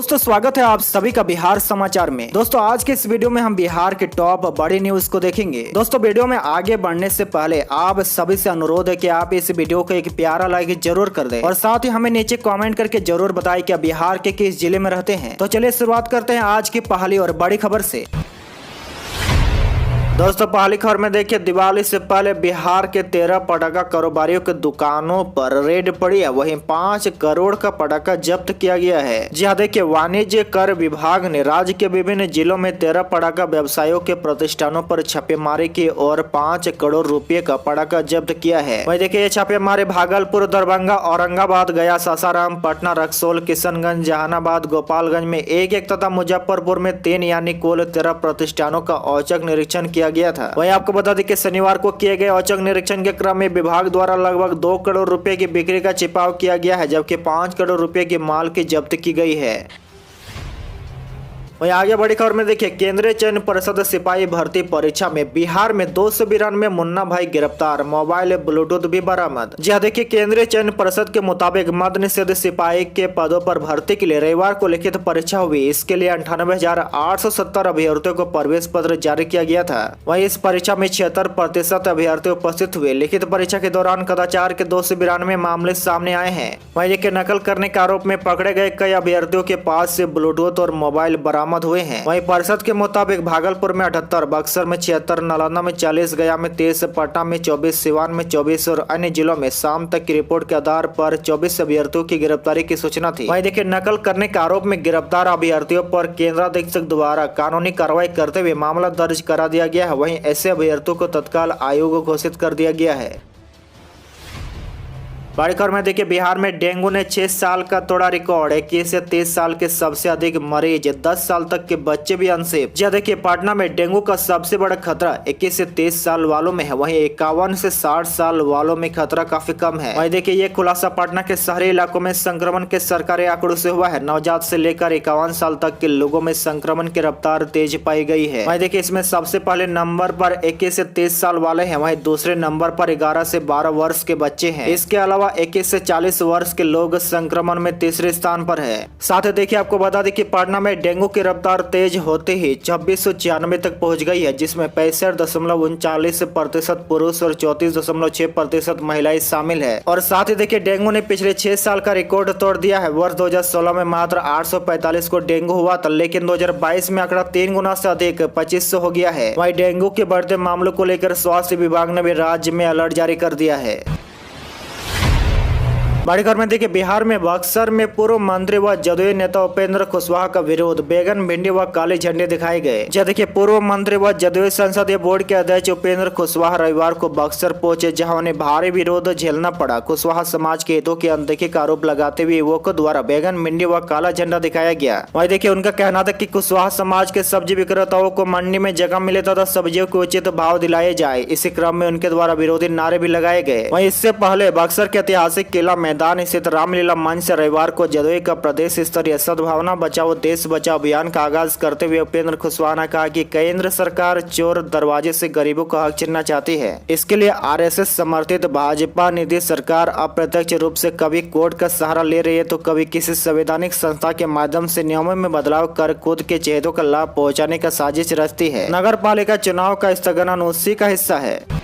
दोस्तों स्वागत है आप सभी का बिहार समाचार में। दोस्तों आज के इस वीडियो में हम बिहार के टॉप बड़ी न्यूज को देखेंगे। दोस्तों वीडियो में आगे बढ़ने से पहले आप सभी से अनुरोध है कि आप इस वीडियो को एक प्यारा लाइक जरूर कर दें और साथ ही हमें नीचे कमेंट करके जरूर बताएं कि आप बिहार के किस जिले में रहते हैं। तो चलिए शुरुआत करते हैं आज की पहली और बड़ी खबर से। दोस्तों पहली खबर में देखिए, दिवाली से पहले बिहार के 13 पटाखा कारोबारियों के दुकानों पर रेड पड़ी है, वहीं 5 करोड़ का पटाखा जब्त किया गया है। जी हाँ, देखिए वाणिज्य कर विभाग ने राज्य के विभिन्न जिलों में 13 पटाखा व्यवसायियों के प्रतिष्ठानों पर छापेमारी की और 5 करोड़ रुपए का पटाखा जब्त किया है। वहीं देखिए ये छापेमारी भागलपुर, दरभंगा, औरंगाबाद, गया, सासाराम, पटना, रक्सौल, किशनगंज, जहानाबाद, गोपालगंज में एक तथा मुजफ्फरपुर में 3 यानी कुल 13 प्रतिष्ठानों का औचक निरीक्षण किया गया था। वहीं आपको बता दें कि शनिवार को किए गए औचक निरीक्षण के क्रम में विभाग द्वारा लगभग 2 करोड़ रुपए की बिक्री का छिपाव किया गया है, जबकि 5 करोड़ रुपए की माल की जब्त की गई है। वहीं आगे बड़ी खबर में देखिए, केंद्रीय चयन परिषद सिपाही भर्ती परीक्षा में बिहार में 292 मुन्ना भाई गिरफ्तार, मोबाइल ब्लूटूथ भी बरामद। जी देखिए, केंद्रीय चयन परिषद के मुताबिक मद निषेध सिपाही के पदों पर भर्ती के लिए रविवार को लिखित परीक्षा हुई। इसके लिए 98,870 अभ्यर्थियों को प्रवेश पत्र जारी किया गया था। वहीं इस परीक्षा में 76% अभ्यर्थी उपस्थित हुए। लिखित परीक्षा के दौरान कदाचार के 292 मामले सामने आए हैं। वहीं देखिए नकल करने के आरोप में पकड़े गए कई अभ्यर्थियों के पास से ब्लूटूथ और मोबाइल बरामद हुए हैं। वहीं परिषद के मुताबिक भागलपुर में 78, बक्सर में 76, नालंदा में 40, गया में 23, पटना में 24, सिवान में 24 और अन्य जिलों में शाम तक की रिपोर्ट के आधार पर 24 अभ्यर्थियों की गिरफ्तारी की सूचना थी। वहीं देखिए नकल करने के आरोप में गिरफ्तार अभ्यर्थियों पर केंद्राधीक्षक द्वारा कानूनी कार्रवाई करते हुए मामला दर्ज करा दिया गया है। वहीं ऐसे अभ्यर्थियों को तत्काल आयोग घोषित कर दिया गया है। बड़ी खबर में देखिए, बिहार में डेंगू ने 6 साल का तोड़ा रिकॉर्ड। 21 से 30 साल के सबसे अधिक मरीज, 10 साल तक के बच्चे भी अनसेफ। जी देखिए पटना में डेंगू का सबसे बड़ा खतरा 21 से 30 साल वालों में है, वहीं 51 से 60 साल वालों में खतरा काफी कम है। वहीं देखिए ये खुलासा पटना के शहरी इलाकों में संक्रमण के सरकारी आंकड़ों से हुआ है। नवजात से लेकर 51 साल तक के लोगों में संक्रमण की रफ्तार तेज पाई गई है। वहीं देखिए इसमें सबसे पहले नंबर पर 21 से 30 साल वाले हैं, वहीं दूसरे नंबर पर 11 से 12 वर्ष के बच्चे हैं। इसके अलावा 21 से 40 वर्ष के लोग संक्रमण में तीसरे स्थान पर है। साथ ही देखिए आपको बता दें कि पटना में डेंगू की रफ्तार तेज होते ही 2696 तक पहुंच गई है, जिसमें 65.39% पुरुष और 34.6% महिलाएं शामिल है। और साथ ही देखिए डेंगू ने पिछले 6 साल का रिकॉर्ड तोड़ दिया है। वर्ष 2016 में मात्र 845 को डेंगू हुआ था, लेकिन 2022 में आंकड़ा 3 गुना से अधिक 2500 हो गया है। वहीं डेंगू के बढ़ते मामलों को लेकर स्वास्थ्य विभाग ने भी राज्य में अलर्ट जारी कर दिया है। बड़ी खबर में देखिए, बिहार में बक्सर में पूर्व मंत्री व जदयू नेता उपेंद्र कुशवाहा का विरोध, बैगन भिंडी व काले झंडे दिखाए गए। जी देखिए पूर्व मंत्री व जदयू संसदीय बोर्ड के अध्यक्ष उपेंद्र कुशवाहा रविवार को बक्सर पहुंचे, जहां उन्हें भारी विरोध झेलना पड़ा। कुशवाहा समाज के हितों की अनदेखी का आरोप लगाते हुए युवकों द्वारा बैगन भिंडी व काला झंडा दिखाया गया। वहीं देखिए उनका कहना था कि कुशवाहा समाज के सब्जी विक्रेताओं को मंडी में जगह मिले तथा सब्जियों के उचित भाव दिलाए जाए। इसी क्रम में उनके द्वारा विरोधी नारे भी लगाए गए। वहीं इससे पहले बक्सर के ऐतिहासिक किला मैदान स्थित रामलीला मंच से रविवार को जदयू का प्रदेश स्तरीय सद्भावना बचाओ देश बचाओ अभियान का आगाज करते हुए उपेंद्र कुशवाहा ने कहा कि केंद्र सरकार चोर दरवाजे से गरीबों का हक छीनना चाहती है। इसके लिए आरएसएस समर्थित भाजपा निधि सरकार अप्रत्यक्ष रूप से कभी कोर्ट का सहारा ले रही है तो कभी किसी संवैधानिक संस्था के माध्यम से नियमों में बदलाव कर खुद के चेहरों का लाभ पहुँचाने का साजिश रचती है। नगर पालिका चुनाव का स्थगन उसी का हिस्सा है।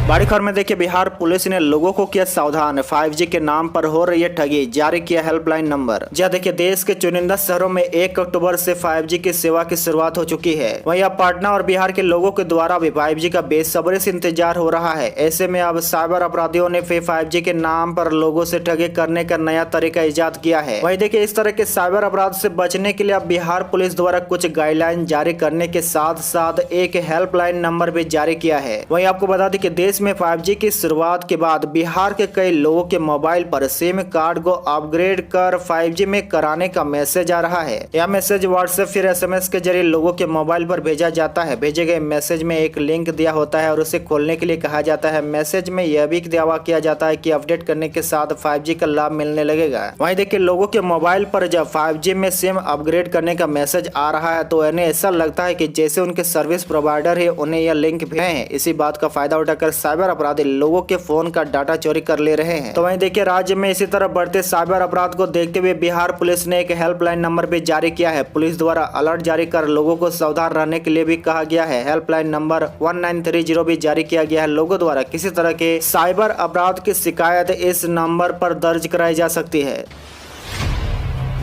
बड़ी खबर में देखिए, बिहार पुलिस ने लोगों को किया सावधान, 5G के नाम पर हो रही है ठगी, जारी किया हेल्पलाइन नंबर। जी देखिए देश के चुनिंदा शहरों में 1 अक्टूबर से 5G की सेवा की शुरुआत हो चुकी है। वहीं अब पटना और बिहार के लोगों के द्वारा भी 5G का बेसब्री से इंतजार हो रहा है। ऐसे में अब साइबर अपराधियों ने फिर 5G के नाम पर लोगों से ठगी करने का नया तरीका इजाद किया है। वहीं देखिए इस तरह के साइबर अपराध से बचने के लिए अब बिहार पुलिस द्वारा कुछ गाइडलाइन जारी करने के साथ साथ एक हेल्पलाइन नंबर भी जारी किया है। वहीं आपको बता दें कि देश में 5G की शुरुआत के बाद बिहार के कई लोगों के मोबाइल पर सिम कार्ड को अपग्रेड कर 5G में कराने का मैसेज आ रहा है। यह मैसेज व्हाट्सएप फिर SMS के जरिए लोगों के मोबाइल पर भेजा जाता है। भेजे गए मैसेज में एक लिंक दिया होता है और उसे खोलने के लिए कहा जाता है। मैसेज में यह भी दावा किया जाता है कि अपडेट करने के साथ 5G का लाभ मिलने लगेगा। वहीं देखिए लोगों के मोबाइल पर जब 5G में सिम अपग्रेड करने का मैसेज आ रहा है तो उन्हें ऐसा लगता है कि जैसे उनके सर्विस प्रोवाइडर है उन्हें यह लिंक भेजे हैं। इसी बात का फायदा उठाकर साइबर अपराधी लोगों के फोन का डाटा चोरी कर ले रहे हैं। तो वहीं देखिए राज्य में इसी तरह बढ़ते साइबर अपराध को देखते हुए बिहार पुलिस ने एक हेल्पलाइन नंबर भी जारी किया है। पुलिस द्वारा अलर्ट जारी कर लोगों को सावधान रहने के लिए भी कहा गया है। हेल्पलाइन नंबर 1930 भी जारी किया गया है। लोगों द्वारा किसी तरह के साइबर अपराध की शिकायत इस नंबर पर दर्ज कराई जा सकती है।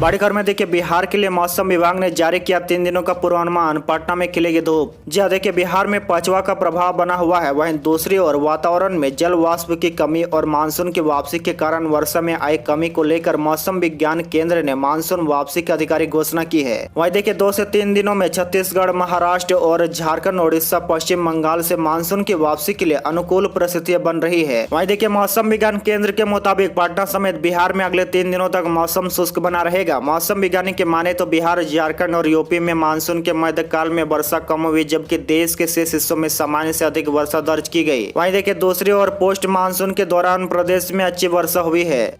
बड़ी खबर में देखिए बिहार के लिए मौसम विभाग ने जारी किया 3 दिनों का पूर्वानुमान। पटना में खिलेगी धूप। जी देखिए बिहार में पछुआ का प्रभाव बना हुआ है। वहीं दूसरी ओर वातावरण में जल वाष्प की कमी और मानसून की वापसी के कारण वर्षा में आई कमी को लेकर मौसम विज्ञान केंद्र ने मानसून वापसी की आधिकारिक घोषणा की है। वहीं देखिए 2 से 3 दिनों में छत्तीसगढ़, महाराष्ट्र और झारखंड, उड़ीसा, पश्चिम बंगाल से मानसून की वापसी के लिए अनुकूल परिस्थितियां बन रही है। वहीं देखिए मौसम विज्ञान केंद्र के मुताबिक पटना समेत बिहार में अगले 3 दिनों तक मौसम शुष्क बना रहेगा। मौसम वैज्ञानिक के माने तो बिहार, झारखंड और यूपी में मानसून के मध्यकाल में वर्षा कम हुई, जबकि देश के शेष हिस्सों में सामान्य से अधिक वर्षा दर्ज की गई। वहीं देखिए दूसरी ओर पोस्ट मानसून के दौरान प्रदेश में अच्छी वर्षा हुई है।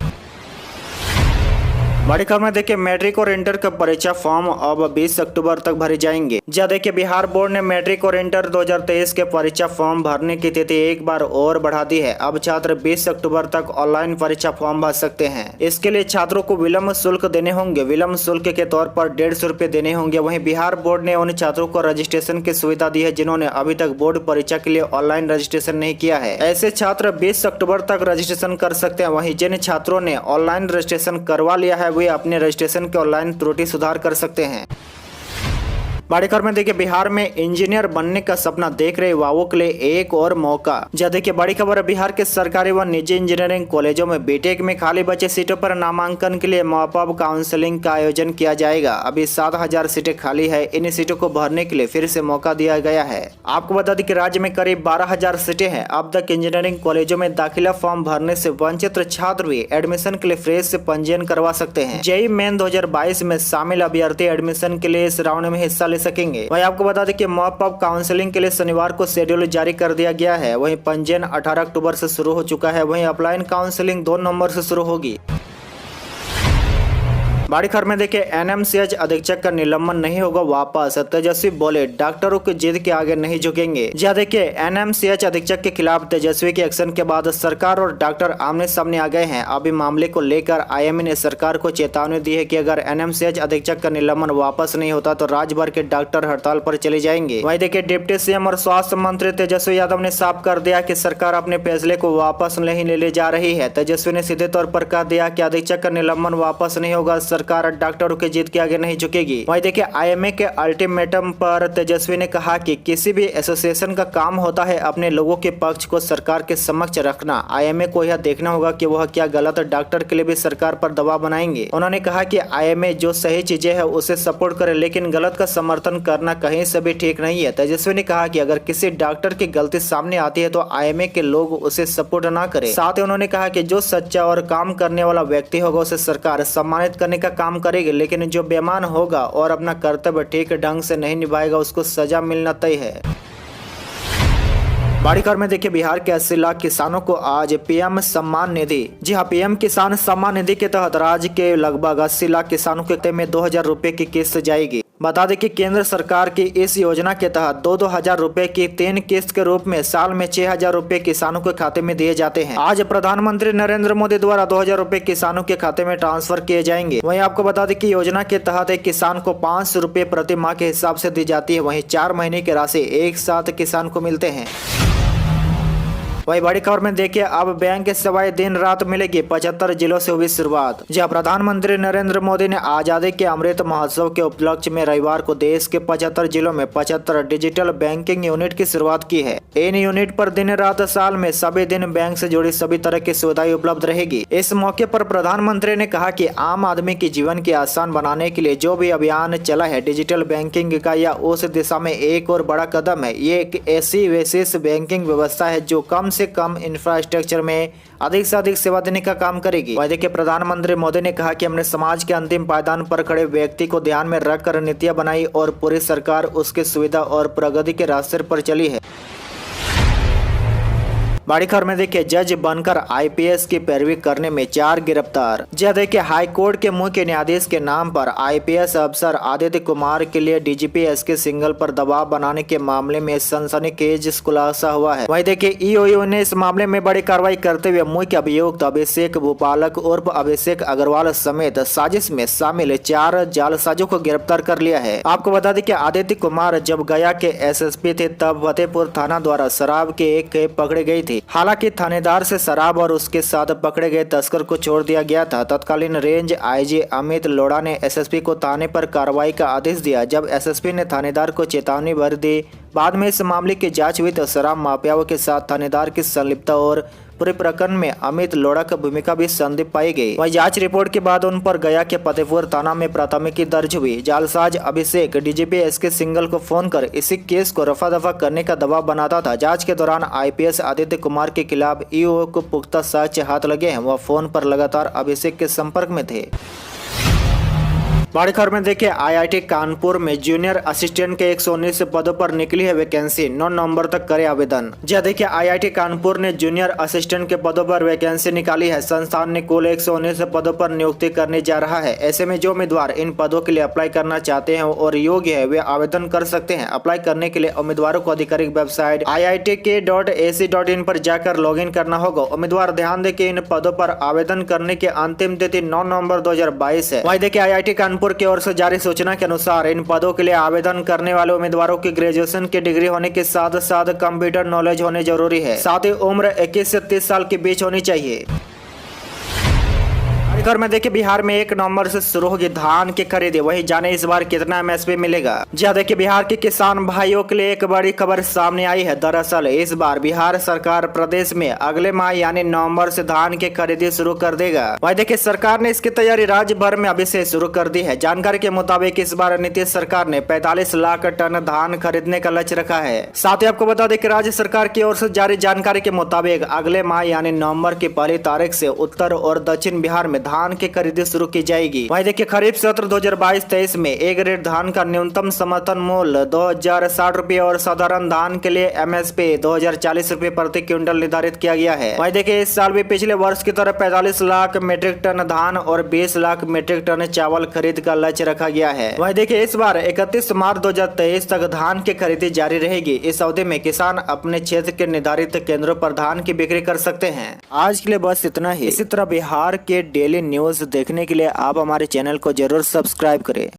बड़ी खबर में देखिए मैट्रिक और इंटर का परीक्षा फॉर्म अब 20 अक्टूबर तक भरे जाएंगे। जहाँ देखिए बिहार बोर्ड ने मैट्रिक और इंटर 2023 के परीक्षा फॉर्म भरने की तिथि एक बार और बढ़ा दी है। अब छात्र 20 अक्टूबर तक ऑनलाइन परीक्षा फॉर्म भर सकते हैं। इसके लिए छात्रों को विलम्ब शुल्क देने होंगे। विलम्ब शुल्क के तौर पर 150 रुपए देने होंगे। वहीं बिहार बोर्ड ने उन छात्रों को रजिस्ट्रेशन की सुविधा दी है जिन्होंने अभी तक बोर्ड परीक्षा के लिए ऑनलाइन रजिस्ट्रेशन नहीं किया है। ऐसे छात्र 20 अक्टूबर तक रजिस्ट्रेशन कर सकते हैं। वहीं जिन छात्रों ने ऑनलाइन रजिस्ट्रेशन करवा लिया है वे अपने रजिस्ट्रेशन के ऑनलाइन त्रुटि सुधार कर सकते हैं। बड़ी खबर में देखिए बिहार में इंजीनियर बनने का सपना देख रहे युवाओं के लिए एक और मौका। जहाँ देखिए बड़ी खबर है बिहार के सरकारी व निजी इंजीनियरिंग कॉलेजों में बीटेक में खाली बचे सीटों पर नामांकन के लिए मॉपअप काउंसलिंग का आयोजन किया जाएगा। अभी 7,000 सीटें खाली है। इन सीटों को भरने के लिए फिर से मौका दिया गया है। आपको बता दें कि राज्य में करीब 12,000 सीटें हैं। अब तक इंजीनियरिंग कॉलेजों में दाखिला फॉर्म भरने से वंचित छात्र भी एडमिशन के लिए फ्रेश से पंजीयन करवा सकते हैं। जेईई मेन 2022 में शामिल अभ्यर्थी एडमिशन के लिए इस राउंड में हिस्सा सकेंगे। वहीं आपको बता दें कि मॉपअप काउंसलिंग के लिए शनिवार को शेड्यूल जारी कर दिया गया है। वहीं पंजीयन 18 अक्टूबर से शुरू हो चुका है। वहीं ऑफलाइन काउंसलिंग 2 नवंबर से शुरू होगी। बड़ी खबर में देखिए एनएमसीएच अधीक्षक का निलंबन नहीं होगा वापस। तेजस्वी बोले डॉक्टरों की जिद के आगे नहीं झुकेंगे। जी देखिए एनएमसीएच अधीक्षक के खिलाफ तेजस्वी के एक्शन के बाद सरकार और डॉक्टर आमने सामने आ गए हैं। अभी मामले को लेकर आईएमए ने सरकार को चेतावनी दी है कि अगर एनएमसीएच अधीक्षक का निलंबन वापस नहीं होता तो राज्य भर के डॉक्टर हड़ताल पर चले जाएंगे। वहीं देखिए डिप्टी सीएम और स्वास्थ्य मंत्री तेजस्वी यादव ने साफ कर दिया कि सरकार अपने फैसले को वापस नहीं ले जा रही है। तेजस्वी ने सीधे तौर पर कह दिया कि अधीक्षक का निलंबन वापस नहीं होगा, सरकार डॉक्टरों की जिद के आगे नहीं झुकेगी। वहीं देखिए आईएमए के अल्टीमेटम पर तेजस्वी ने कहा कि किसी भी एसोसिएशन का काम होता है अपने लोगों के पक्ष को सरकार के समक्ष रखना। आईएमए को यह देखना होगा कि वह क्या गलत डॉक्टर के लिए भी सरकार पर दबाव बनाएंगे। उन्होंने कहा कि आईएमए जो सही चीजें है उसे सपोर्ट करे, लेकिन गलत का समर्थन करना कहीं से भी ठीक नहीं है। तेजस्वी ने कहा कि अगर किसी डॉक्टर की गलती सामने आती है तो आईएमए के लोग उसे सपोर्ट न करें। साथ ही उन्होंने कहा कि जो सच्चा और काम करने वाला व्यक्ति होगा उसे सरकार सम्मानित करने का काम करेगी, लेकिन जो बेईमान होगा और अपना कर्तव्य ठीक ढंग से नहीं निभाएगा उसको सजा मिलना तय है। बड़ी खबर में देखिए बिहार के 80 लाख किसानों को आज पीएम सम्मान निधि, जी हाँ पीएम किसान सम्मान निधि के तहत राज्य के लगभग 80 लाख किसानों के खाते में 2,000 रुपए की किस्त जाएगी। बता दें कि केंद्र सरकार की इस योजना के तहत 2-2 हजार रुपए की 3 किस्त के रूप में साल में 6,000 रुपए किसानों के खाते में दिए जाते हैं। आज प्रधानमंत्री नरेंद्र मोदी द्वारा 2,000 रुपए किसानों के खाते में ट्रांसफर किए जाएंगे। वहीं आपको बता दें कि योजना के तहत एक किसान को 500 रुपए प्रति माह के हिसाब से दी जाती है। वहीं 4 महीने की राशि एक साथ किसान को मिलते हैं। वही बड़ी खबर में देखिए अब बैंक की सेवाएं दिन रात मिलेगी। 75 जिलों से हुई शुरुआत। जहां प्रधानमंत्री नरेंद्र मोदी ने आजादी के अमृत महोत्सव के उपलक्ष्य में रविवार को देश के 75 जिलों में 75 डिजिटल बैंकिंग यूनिट की शुरुआत की है। इन यूनिट पर दिन रात साल में सभी दिन बैंक से जुड़ी सभी तरह की सुविधाएं उपलब्ध रहेगी। इस मौके पर प्रधानमंत्री ने कहा कि आम आदमी के जीवन के आसान बनाने के लिए जो भी अभियान चला है डिजिटल बैंकिंग का या उस दिशा में एक और बड़ा कदम है। ये एक ऐसी विशेष बैंकिंग व्यवस्था है जो कम से कम इंफ्रास्ट्रक्चर में अधिक से अधिक सेवा देने का काम करेगी। वहीं देखिए प्रधानमंत्री मोदी ने कहा कि हमने समाज के अंतिम पायदान पर खड़े व्यक्ति को ध्यान में रखकर नीतियां बनाई और पूरी सरकार उसकी सुविधा और प्रगति के रास्ते पर चली है। बड़ी खबर में देखिए, जज बनकर आईपीएस की पैरवी करने में 4 गिरफ्तार। जी देखिए, हाई कोर्ट के मुख्य न्यायाधीश के नाम पर आईपीएस अफसर आदित्य कुमार के लिए डीजीपी एसके सिंघल पर दबाव बनाने के मामले में सनसनीखेज खुलासा हुआ है। वहीं देखिए, ईओयू ने इस मामले में बड़ी कार्रवाई करते हुए मुख्य अभियुक्त अभिषेक भूपालक उर्फ अभिषेक अग्रवाल समेत साजिश में शामिल 4 जालसाजों को गिरफ्तार कर लिया है। आपको बता दें कि आदित्य कुमार जब गया के एसएसपी थे तब फतेहपुर थाना द्वारा शराब की एक खेप पकड़ी गई थी। हालांकि थानेदार से शराब और उसके साथ पकड़े गए तस्कर को छोड़ दिया गया था। तत्कालीन रेंज आईजी अमित लोढ़ा ने एसएसपी को थाने पर कार्रवाई का आदेश दिया। जब एसएसपी ने थानेदार को चेतावनी भर दी, बाद में इस मामले की जांच हुई तो शराब माफियाओं के साथ थानेदार की संलिप्तता और पूरे प्रकरण में अमित लोढ़ा की भूमिका भी संदिग्ध पाई गई। वहीं जांच रिपोर्ट के बाद उन पर गया के फतेहपुर थाना में प्राथमिकी दर्ज हुई। जालसाज अभिषेक डीजीपी एसके सिंघल को फोन कर इसी केस को रफा दफा करने का दबाव बनाता था। जांच के दौरान आईपीएस आदित्य कुमार के खिलाफ ईओ को पुख्ता साक्ष्य हाथ लगे हैं। वह फोन पर लगातार अभिषेक के संपर्क में थे। बड़ी खबर में देखिए, आईआईटी कानपुर में जूनियर असिस्टेंट के 119 पदों पर निकली है वैकेंसी। 9 नवंबर तक करे आवेदन। जी देखिए, आईआईटी कानपुर ने जूनियर असिस्टेंट के पदों पर वैकेंसी निकाली है। संस्थान ने कुल 119 पदों पर नियुक्ति करने जा रहा है। ऐसे में जो उम्मीदवार इन पदों के लिए अप्लाई करना चाहते हैं और योग्य है वे आवेदन कर सकते हैं। अप्लाई करने के लिए उम्मीदवारों को आधिकारिक वेबसाइट iitk.ac.in पर जाकर लॉगिन करना होगा। उम्मीदवार ध्यान दें कि इन पदों पर आवेदन करने की अंतिम तिथि 9 नवंबर 2022 है। वहीं देखिए, आईआईटी कानपुर की ओर से जारी सूचना के अनुसार इन पदों के लिए आवेदन करने वाले उम्मीदवारों की ग्रेजुएशन की डिग्री होने के साथ साथ कंप्यूटर नॉलेज होने जरूरी है। साथ ही उम्र 21 से 30 साल के बीच होनी चाहिए। घर में देखिए, बिहार में 1 नवंबर से शुरू होगी धान की खरीदी। वही जाने इस बार कितना एमएसपी मिलेगा। जी देखिए, बिहार के किसान भाइयों के लिए एक बड़ी खबर सामने आई है। दरअसल इस बार बिहार सरकार प्रदेश में अगले माह यानी नवंबर से धान की खरीदी शुरू कर देगा। वही देखिए, सरकार ने इसकी तैयारी राज्य भर में अभी से शुरू कर दी है। जानकारी के मुताबिक इस बार नीतीश सरकार ने 45 लाख टन धान खरीदने का लक्ष्य रखा है। साथ ही आपको बता दें कि राज्य सरकार की ओर से जारी जानकारी के मुताबिक अगले माह यानी नवंबर की 1 तारीख से उत्तर और दक्षिण बिहार में धान की खरीदी शुरू की जाएगी। वहीं देखिए, खरीफ सत्र 2022-23 में ए ग्रेड धान का न्यूनतम समर्थन मूल्य 2060 रुपए और साधारण धान के लिए एमएसपी 2040 रुपए प्रति क्विंटल निर्धारित किया गया है। वहीं देखिए, इस साल भी पिछले वर्ष की तरह 45 लाख मीट्रिक टन धान और 20 लाख मीट्रिक टन चावल खरीद का लक्ष्य रखा गया है। वहीं देखिए, इस बार 31 मार्च 2023 तक धान की खरीदी जारी रहेगी। इस अवधि में किसान अपने क्षेत्र के निर्धारित केंद्रों पर धान की बिक्री कर सकते हैं। आज के लिए बस इतना ही। इसी तरह बिहार के डेली न्यूज देखने के लिए आप हमारे चैनल को जरूर सब्सक्राइब करें।